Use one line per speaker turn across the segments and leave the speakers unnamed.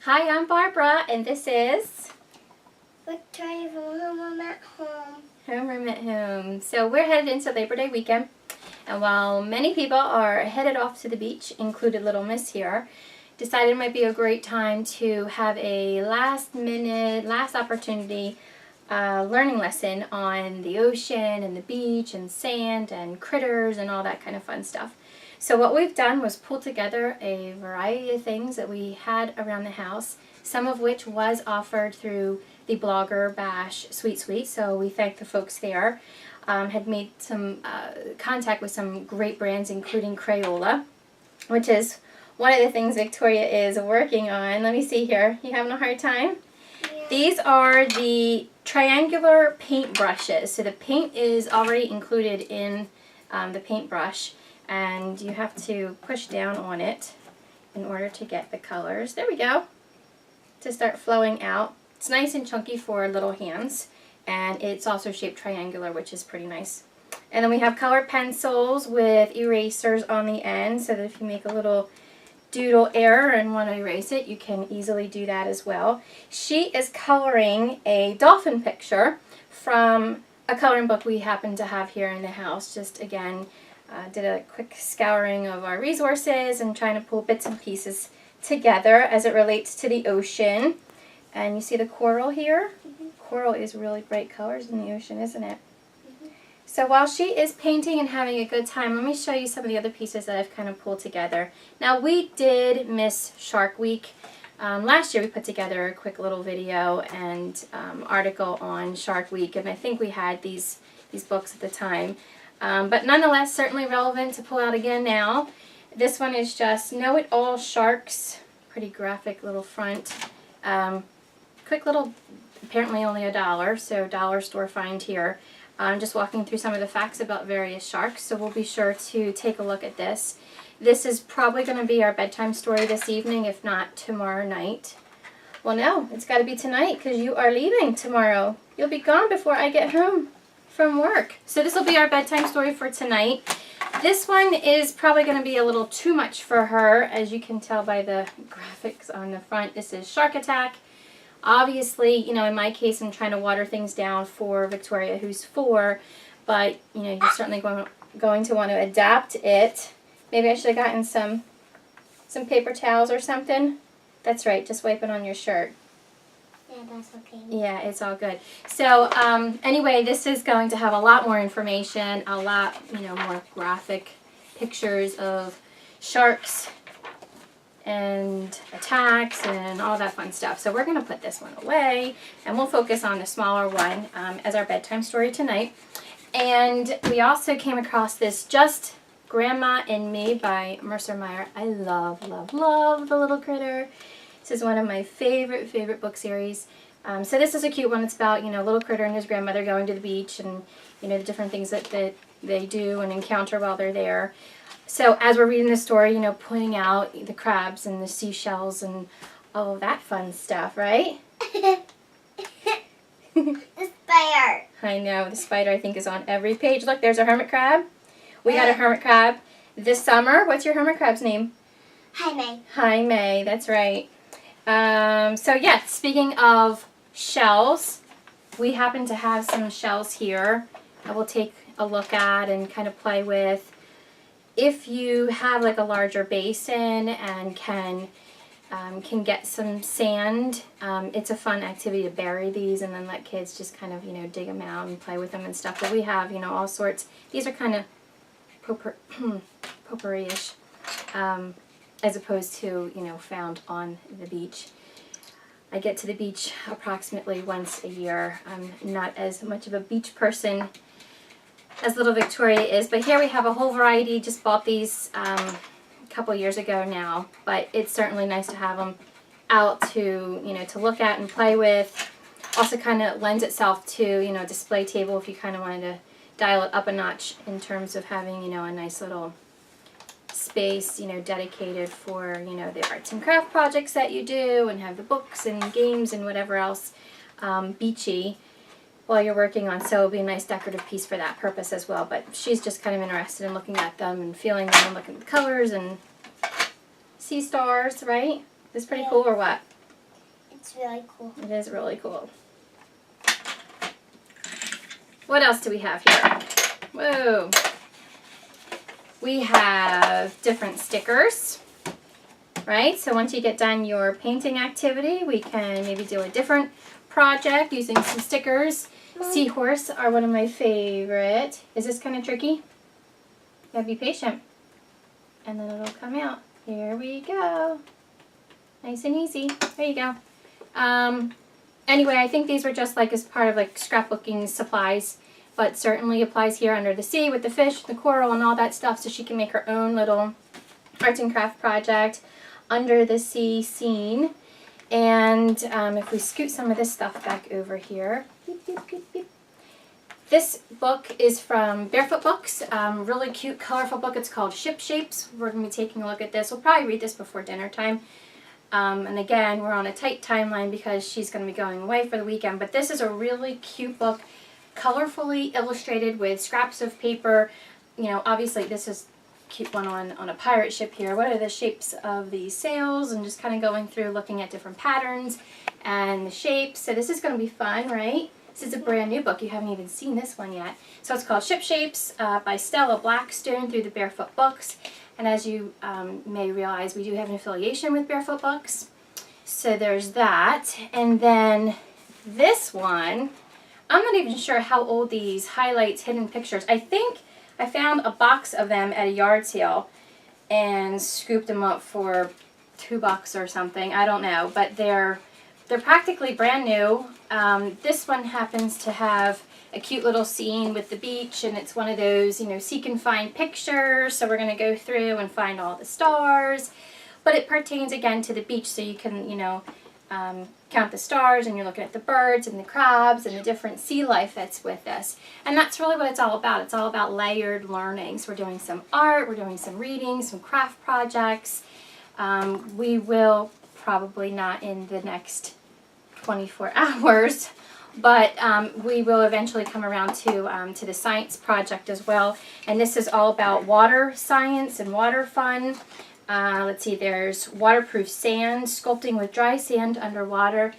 Hi, I'm Barbara, and this is
Victoria from Home at Home.
Homeroom at Home. So we're headed into Labor Day weekend, and while many people are headed off to the beach, included Little Miss here, decided it might be a great time to have a last opportunity learning lesson on the ocean and the beach and sand and critters and all that kind of fun stuff. So what we've done was pull together a variety of things that we had around the house, some of which was offered through the blogger Bash Sweet. So we thank the folks there. Had made some contact with some great brands, including Crayola, which is one of the things Victoria is working on. Let me see here. You having a hard time?
Yeah.
These are the triangular paint brushes. So the paint is already included in the paintbrush, and you have to push down on it in order to get the colors. There we go. To start flowing out. It's nice and chunky for little hands, and it's also shaped triangular, which is pretty nice. And then we have colored pencils with erasers on the end, so that if you make a little doodle error and want to erase it, you can easily do that as well. She is coloring a dolphin picture from a coloring book we happen to have here in the house. Just again, did a quick scouring of our resources and trying to pull bits and pieces together as it relates to the ocean. And you see the coral here? Mm-hmm. Coral is really bright colors in the ocean, isn't it? Mm-hmm. So while she is painting and having a good time, let me show you some of the other pieces that I've kind of pulled together. Now, we did miss Shark Week. Last year we put together a quick little video and article on Shark Week, and I think we had these books at the time. But nonetheless, certainly relevant to pull out again now. This one is just Know It All Sharks. Pretty graphic little front. Quick little, apparently only $1, so dollar store find here. Just walking through some of the facts about various sharks, so we'll be sure to take a look at this. This is probably going to be our bedtime story this evening, if not tomorrow night. Well, no, it's got to be tonight because you are leaving tomorrow. You'll be gone before I get home from work. So this will be our bedtime story for tonight. This one is probably going to be a little too much for her, as you can tell by the graphics on the front. This is Shark Attack. Obviously, you know, in my case, I'm trying to water things down for Victoria, who's 4, but, you know, you're certainly going to want to adapt it. Maybe I should have gotten some paper towels or something. That's right, just wipe it on your shirt.
Yeah, that's okay.
Yeah, it's all good. So, anyway, this is going to have a lot more information, a lot, you know, more graphic pictures of sharks and attacks and all that fun stuff. So we're going to put this one away, and we'll focus on the smaller one as our bedtime story tonight. And we also came across this Just Grandma and Me by Mercer Meyer. I love the little critter. This is one of my favorite book series. So this is a cute one. It's about, you know, a little critter and his grandmother going to the beach, and, you know, the different things that they do and encounter while they're there. So as we're reading the story, you know, pointing out the crabs and the seashells and all of that fun stuff, right?
The spider.
I know, the spider I think is on every page. Look, there's a hermit crab. We had a hermit crab this summer. What's your hermit crab's name?
Jaime.
Jaime, that's right. So yeah, speaking of shells, we happen to have some shells here that we'll take a look at and kind of play with. If you have like a larger basin and can get some sand, it's a fun activity to bury these and then let kids just kind of, you know, dig them out and play with them and stuff. But we have, you know, all sorts. These are kind of potpourri-ish, as opposed to, you know, found on the beach. I get to the beach approximately once a year. I'm not as much of a beach person as little Victoria is, but here we have a whole variety. Just bought these a couple years ago now, but it's certainly nice to have them out to, you know, to look at and play with. Also kind of lends itself to, you know, a display table if you kind of wanted to dial it up a notch in terms of having, you know, a nice little space, you know, dedicated for, you know, the arts and craft projects that you do, and have the books and games and whatever else beachy while you're working on. So it'll be a nice decorative piece for that purpose as well. But she's just kind of interested in looking at them and feeling them and looking at the colors and sea stars, right? Is this pretty cool or what?
It's really cool.
It is really cool. What else do we have here? Whoa. We have different stickers, right? So once you get done your painting activity, we can maybe do a different project using some stickers.
Mom.
Seahorse are one of my favorite. Is this kind of tricky? You gotta be patient. And then it'll come out. Here we go. Nice and easy. There you go. Anyway, I think these were just like as part of like scrapbooking supplies, but certainly applies here under the sea with the fish, the coral, and all that stuff, so she can make her own little arts and craft project under the sea scene. And if we scoot some of this stuff back over here. Beep, beep, beep, beep. This book is from Barefoot Books. Really cute, colorful book. It's called Ship Shapes. We're going to be taking a look at this. We'll probably read this before dinner time. And again, we're on a tight timeline because she's going to be going away for the weekend. But this is a really cute book, colorfully illustrated with scraps of paper. You know, obviously this is a cute one on a pirate ship here. What are the shapes of these sails? And just kind of going through looking at different patterns and the shapes. So this is going to be fun, right? This is a brand new book. You haven't even seen this one yet. So it's called Ship Shapes by Stella Blackstone through the Barefoot Books. And as you may realize, we do have an affiliation with Barefoot Books. So there's that. And then this one, I'm not even sure how old these highlights, hidden pictures. I think I found a box of them at a yard sale and scooped them up for $2 or something. I don't know, but they're practically brand new. This one happens to have a cute little scene with the beach, and it's one of those, you know, seek and find pictures. So we're going to go through and find all the stars. But it pertains again to the beach, so you can, you know, count the stars, and you're looking at the birds and the crabs and the different sea life that's with us. And that's really what it's all about. It's all about layered learning. So we're doing some art, we're doing some reading, some craft projects. We will probably not in the next 24 hours, but we will eventually come around to the science project as well. And this is all about water science and water fun. Let's see, there's waterproof sand, sculpting with dry sand underwater,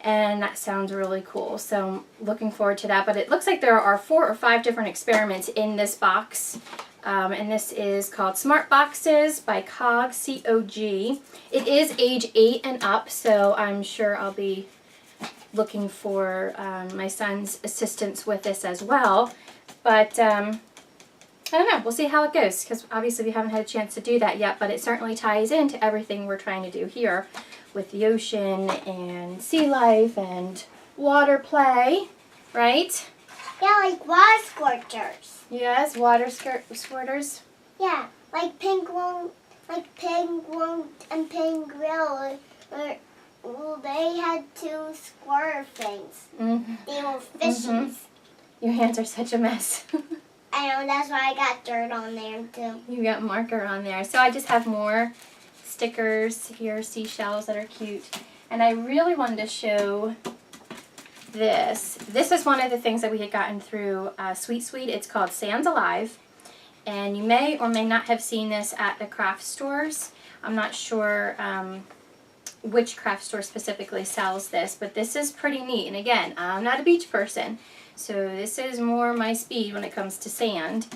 and that sounds really cool. So looking forward to that. But it looks like there are 4 or 5 different experiments in this box. And this is called Smart Boxes by COG, C-O-G. It is age 8 and up, so I'm sure I'll be looking for my son's assistance with this as well. But I don't know. We'll see how it goes, because obviously we haven't had a chance to do that yet, but it certainly ties into everything we're trying to do here with the ocean and sea life and water play, right?
Yeah, like water scorchers.
Yes, water squirters.
Yeah, like penguin and penguin. Well, they had 2 squirt things.
Mm-hmm.
They were fishes.
Mm-hmm. Your hands are such a mess.
I know, that's why I got dirt on there too.
You got marker on there. So I just have more stickers here, seashells that are cute. And I really wanted to show this. This is one of the things that we had gotten through Sweet Sweet. It's called Sands Alive. And you may or may not have seen this at the craft stores. I'm not sure which craft store specifically sells this, but this is pretty neat. And again, I'm not a beach person, so this is more my speed when it comes to sand.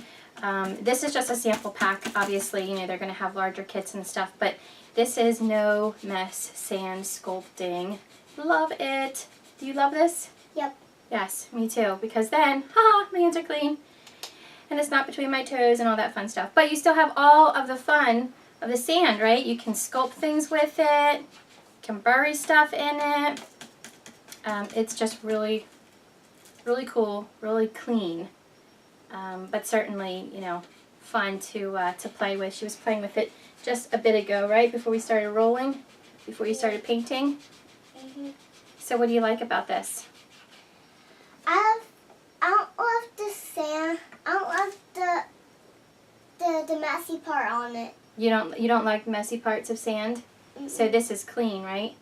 This is just a sample pack. Obviously, you know, they're going to have larger kits and stuff, but this is no mess sand sculpting. Love it. Do you love this?
Yep.
Yes, me too, because then, haha, my hands are clean. And it's not between my toes and all that fun stuff. But you still have all of the fun of the sand, right? You can sculpt things with it. Can bury stuff in it. It's just really, really cool, really clean, but certainly, you know, fun to play with. She was playing with it just a bit ago, right, before we started rolling, before you started painting.
Mm-hmm.
So what do you like about this?
I don't love the sand. I don't love the messy part on it.
You don't like messy parts of sand?
Mm-mm.
So this is clean, right?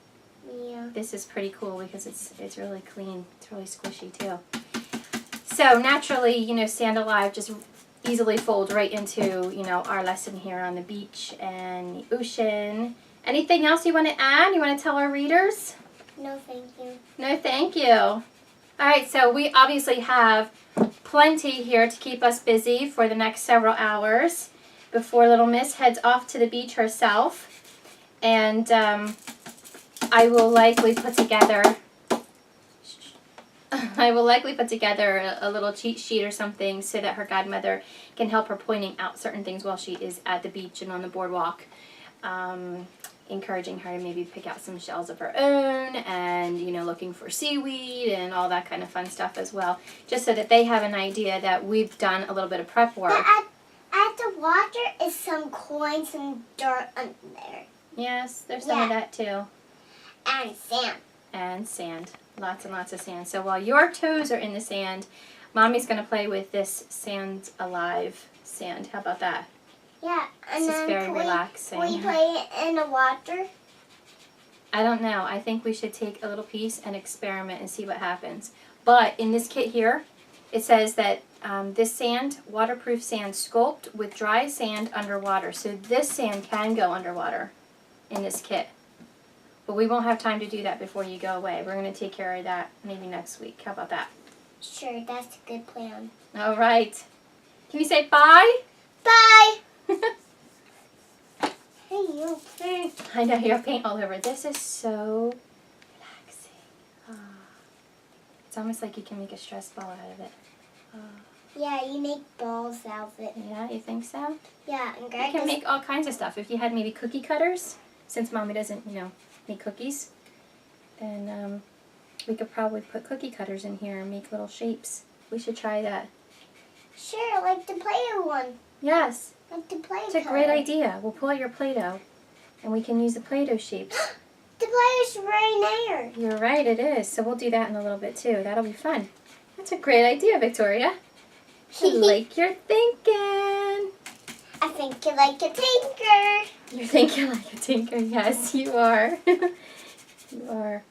Yeah.
This is pretty cool because it's really clean. It's really squishy too. So naturally, you know, Sand Alive just easily folds right into, you know, our lesson here on the beach and the ocean. Anything else you want to add? You want to tell our readers?
No, thank you.
No, thank you. All right, so we obviously have plenty here to keep us busy for the next several hours before little Miss heads off to the beach herself. And I will likely put together a little cheat sheet or something so that her godmother can help her pointing out certain things while she is at the beach and on the boardwalk. Encouraging her to maybe pick out some shells of her own and, you know, looking for seaweed and all that kind of fun stuff as well. Just so that they have an idea that we've done a little bit of prep work.
But at the water is some coins and dirt under there.
Yes, there's some of that too.
And sand.
And sand. Lots and lots of sand. So while your toes are in the sand, Mommy's going to play with this Sand Alive sand. How about that?
Yeah, and
This is
then
very relaxing.
Can we play it in the water?
I don't know. I think we should take a little piece and experiment and see what happens. But in this kit here, it says that this sand, waterproof sand, sculpt with dry sand underwater. So this sand can go underwater in this kit. But we won't have time to do that before you go away. We're going to take care of that maybe next week. How about that?
Sure, that's a good plan.
All right. Can you say bye?
Bye! Hey, you paint.
I know, you have paint all over. This is so relaxing. It's almost like you can make a stress ball out of it.
Yeah, you make balls out of it.
Yeah, you think so?
Yeah, and
You
Greg
can make all kinds of stuff. If you had maybe cookie cutters, since Mommy doesn't, you know, make cookies, then we could probably put cookie cutters in here and make little shapes. We should try that.
Sure, like the Play-Doh one.
Yes,
Like the Play-Doh.
it's a great idea. We'll pull out your Play-Doh, and we can use the Play-Doh shapes.
The Play-Doh's right there.
You're right, it is. So we'll do that in a little bit too. That'll be fun. That's a great idea, Victoria. I like your thinking.
I think you like a tinker.
You're thinking like a tinker. Yes, you are. You are.